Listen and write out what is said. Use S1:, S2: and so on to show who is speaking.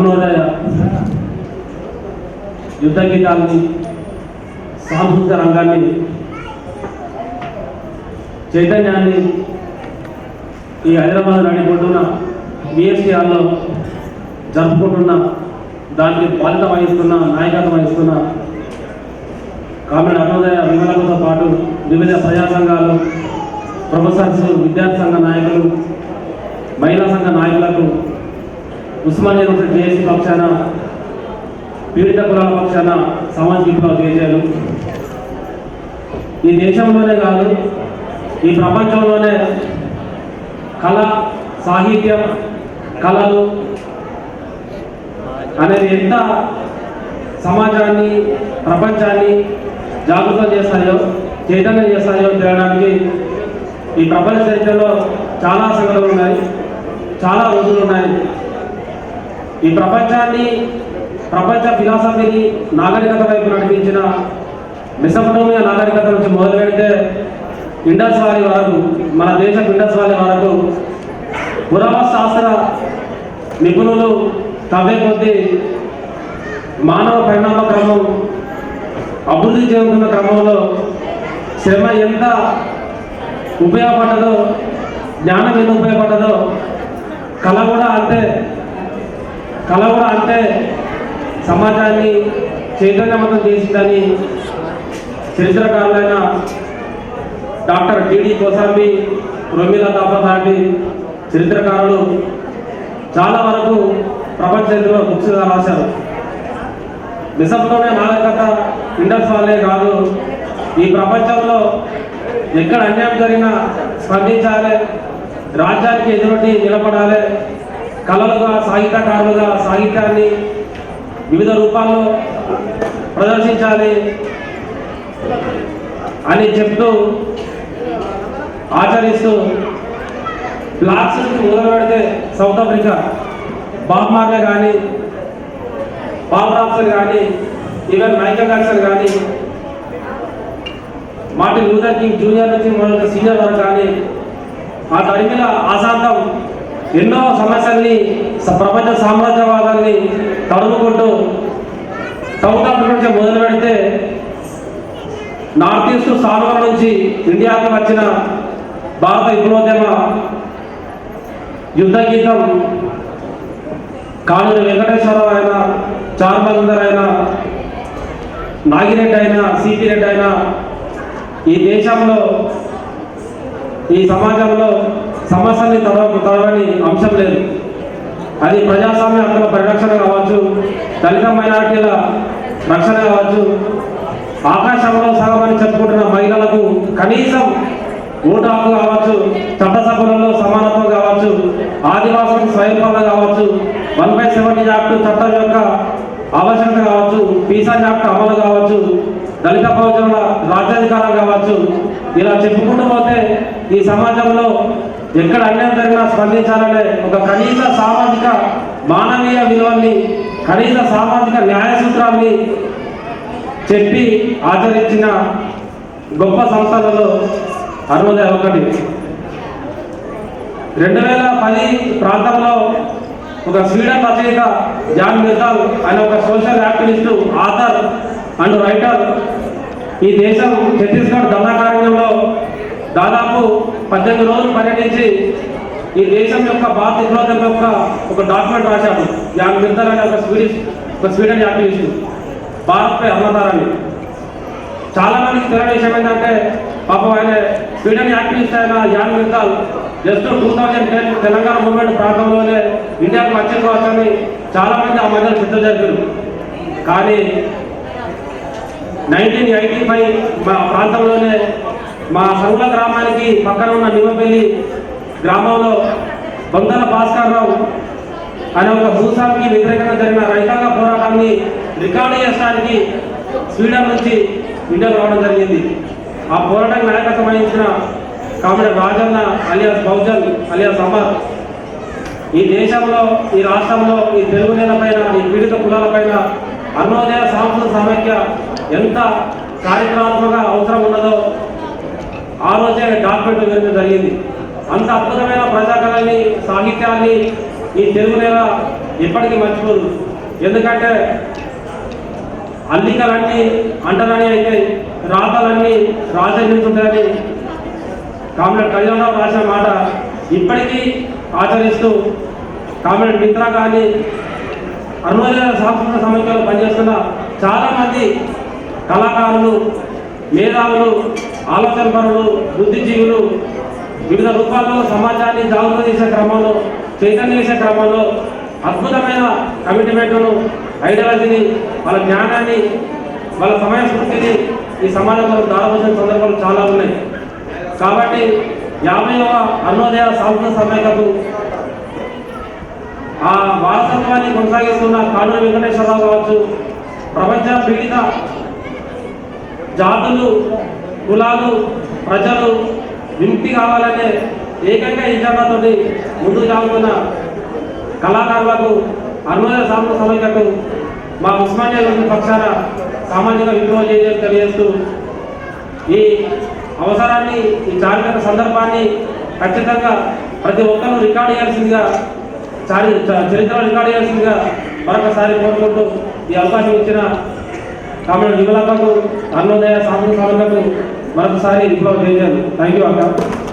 S1: అరుణోదయ యుద్ధ గీతాన్ని సాంస్కృతిక రంగాన్ని చైతన్యాన్ని ఈ హైదరాబాద్ నడిపొడ్డున బిఎస్టీ హాల్లో జరుపుకుంటున్న దానికి బాధ్యత వహిస్తున్న నాయకత్వం వహిస్తున్న కామ్రేడ్ అరుణోదయ విమలతో పాటు వివిధ ప్రజా సంఘాలు, ప్రొఫెసర్స్, విద్యార్థి సంఘ నాయకులు, మహిళా సంఘ నాయకులకు, ఉస్మానియా యూనివర్సిటీ జేఏసీ పక్షాన, పీడిత కులాల పక్షాన సామాజిక తెలియజేయాలి. ఈ దేశంలోనే కాదు, ఈ ప్రపంచంలోనే కళ, సాహిత్యం, కళలు అనేది ఎంత సమాజాన్ని, ప్రపంచాన్ని జాగృతం చేస్తాయో, చైతన్యం చేస్తాయో తెలియడానికి ఈ ప్రపంచ చరిత్రలో చాలా సంఘటనలు ఉన్నాయి, చాలా రోజులు ఉన్నాయి. ఈ ప్రపంచాన్ని, ప్రపంచ ఫిలాసఫీని నాగరికత వైపు నడిపించిన మెసొపటోమియా నాగరికత నుంచి మొదలు పెడితే ఇండస్ వ్యాలీ వరకు, మన దేశం ఇండస్ వ్యాలీ వరకు పురావస్తు నిపుణులు తవ్వే కొద్దీ మానవ పరిణామ క్రమం అభివృద్ధి చెందుతున్న క్రమంలో శ్రమ ఎంత ఉపయోగపడ్డదో, జ్ఞానం ఎంత ఉపయోగపడ్డదో కళ కూడా అంతే సమాజాన్ని చైతన్యవంతం చేసిందని చరిత్రకారులైన డాక్టర్ టిడి కోసాంబి, రొమిలా తాపసాటి చరిత్రకారులు చాలా వరకు ప్రపంచ చరిత్రలో బుక్స్గా రాశారు. నిజంలోనే నాగరికత ఇండస్ వాళ్ళే కాదు, ఈ ప్రపంచంలో ఎక్కడ అన్యాయం జరిగినా స్పందించాలి, రాజ్యానికి ఎదురొడ్డి నిలబడాలి, కళలుగా, సాహిత్యకారులుగా సాహిత్యాన్ని వివిధ రూపాల్లో ప్రదర్శించాలి అని చెప్తూ ఆచరిస్తూ బ్లాక్స్ మొదలు పెడితే సౌత్ ఆఫ్రికా బాబ్ మార్లే కానీ, బాబ్ రాబ్సన్ కానీ, ఈవెన్ మైకేల్ జాక్సన్ కానీ, మార్టిన్ లూథర్ కింగ్ జూనియర్ నుంచి మొదలు సీనియర్ వరకు కానీ ఆ తరిమిల ఆశాంతం ఎన్నో సమస్యల్ని, ప్రపంచ సామ్రాజ్యవాదాన్ని తడుముకుంటూ సౌత్ ఆఫ్రికా నుంచి మొదలు పెడితే నార్త్ ఈస్ట్ సాల్వర్ నుంచి ఇండియాకి వచ్చిన భారత విప్లవోద్యమ యుద్ధ గీతం కాళూరి వెంకటేశ్వరరావు అయినా, చార్మలందర్ అయినా, నాగిరెడ్డి అయినా, సిపి రెడ్డి అయినా ఈ దేశంలో, ఈ సమాజంలో సమస్యల్ని తడవని అంశం లేదు. అది ప్రజాస్వామ్య హక్కుల పరిరక్షణ కావచ్చు, దళిత మైనారిటీల రక్షణ కావచ్చు, ఆకాశంలో సగమని చెప్పుకుంటున్న మహిళలకు కనీసం ఓటు హక్కు కావచ్చు, చట్టసభలలో సమానత్వం కావచ్చు, ఆదివాసులకు స్వయంపాలన కావచ్చు, 1/70 యాక్ట్ చట్టం యొక్క ఆవశ్యకత కావచ్చు, పీసా యాక్ట్ అమలు కావచ్చు, దళిత బహుజనుల రాజ్యాధికారం కావచ్చు, ఇలా చెప్పుకుంటూ పోతే ఈ సమాజంలో ఎక్కడ అన్యాయం జరిగినా స్పందించాలనే ఒక కనీస సామాజిక మానవీయ విలువల్ని, కనీస సామాజిక న్యాయ సూత్రాన్ని చెప్పి ఆచరించిన గొప్ప సంస్థలలో అరుణోదయ ఒకటి. 2010 ప్రాంతంలో ఒక స్వీడన్ రచయిత జాన్ మిర్టాల్ ఆయన ఒక social activist, author and writer ఈ దేశం ఛత్తీస్గఢ్ దండకారణ్యంలో దాదాపు 18 రోజులు పర్యటించి ఈ దేశం యొక్క భారత విప్లవం యొక్క ఒక డాక్యుమెంట్ రాశాడు. జాన్ మిర్టాల్ అనే ఒక స్వీడన్ యాక్టివిస్టు భారత్పై అమలుతారని. చాలా మందికి తెలియని విషయం ఏంటంటే పాపం ఆయన స్వీడన్ యాక్టివిస్ట్ అయిన జాన్ మిర్టాల్ జస్ట్ 2010 తెలంగాణ మూవ్మెంట్ ప్రాంతంలోనే ఇండియాకు వచ్చిందని చాలా మంది ఆ మధ్యలో చిత్ర జరిపారు. కానీ 1985 మా ప్రాంతంలోనే మా సంగుల గ్రామానికి పక్కన ఉన్న నిమ్మపల్లి గ్రామంలో బొందల భాస్కర్రావు అనే ఒక భూస్వామికి వ్యతిరేకంగా జరిగిన రైతాంగ పోరాటాన్ని రికార్డు చేయడానికి స్వీడన్ నుంచి ఇండియాకు రావడం జరిగింది. ఆ పోరాటానికి నాయకత్వం వహించిన comrade Rajanna alias Bahujan alias Amar ఈ దేశంలో, ఈ రాష్ట్రంలో, ఈ తెలుగు నేలపైన, ఈ పీడిత కులాలపైన అరుణోదయ సాంస్కృతిక సమైక్య ఎంత కార్యక్రమాత్మక అవసరం ఉన్నదో ఆ రోజే డాక్యుమెంట్ వేయడం జరిగింది. అంత అద్భుతమైన ప్రజాకళని, సాహిత్యాన్ని ఈ తెలుగు నేల ఎప్పటికీ మర్చిపోదు. ఎందుకంటే అల్లికలన్నీ అంటలని అయితే రాతలన్నీ రాజనిస్తుంటాయని కామ్రేడ్ కళ్యాణరావు రాసిన మాట ఇప్పటికీ ఆచరిస్తూ కామ్రేడ్ మిత్ర కానీ అరుణోదయ సాంస్కృతిక సమైక్యంలో పనిచేస్తున్న చాలామంది కళాకారులు, మేధావులు, ఆలోచనపరులు, బుద్ధిజీవులు వివిధ రూపాల్లో సమాజాన్ని జాగృతం చేసే క్రమంలో, చైతన్యం చేసే క్రమంలో అద్భుతమైన కమిట్మెంట్ను, ఐడియాలజీని, వాళ్ళ జ్ఞానాన్ని, వాళ్ళ సమయ స్ఫూర్తిని ఈ సమాజంలో దారవలసిన సందర్భాలు చాలా ఉన్నాయి. కాబట్టి 50వ అరుణోదయ సాంస్కృతిక సమైక్యకు ఆ వారసత్వాన్ని కొనసాగిస్తున్న కానూరి వెంకటేశ్వరరావు కావచ్చు, ప్రపంచ పీడిత జాతులు, కులాలు, ప్రజలు విముక్తి కావాలనే ఏకంగా ఎజెండాతో ముందుకు సాగుతున్న కళాకారులకు, అరుణోదయ సాంస్కృతిక సమైక్యకు మా ఉస్మానియా పక్షాన సామాజిక విప్లవం తెలియజేస్తూ ఈ అవసరాన్ని, ఈ చారిత్రక సందర్భాన్ని ఖచ్చితంగా ప్రతి ఒక్కరూ రికార్డు చేయాల్సిందిగా, చరిత్ర రికార్డు చేయాల్సిందిగా మరొకసారి కోరుకుంటూ ఈ అవకాశం ఇచ్చిన కామ్రేడ్ విమలక్కకు, అరుణోదయ సాంస్కృతిక సమైక్యకు మరొకసారి విప్లవం చేయాలి. థ్యాంక్ యూ అక్క.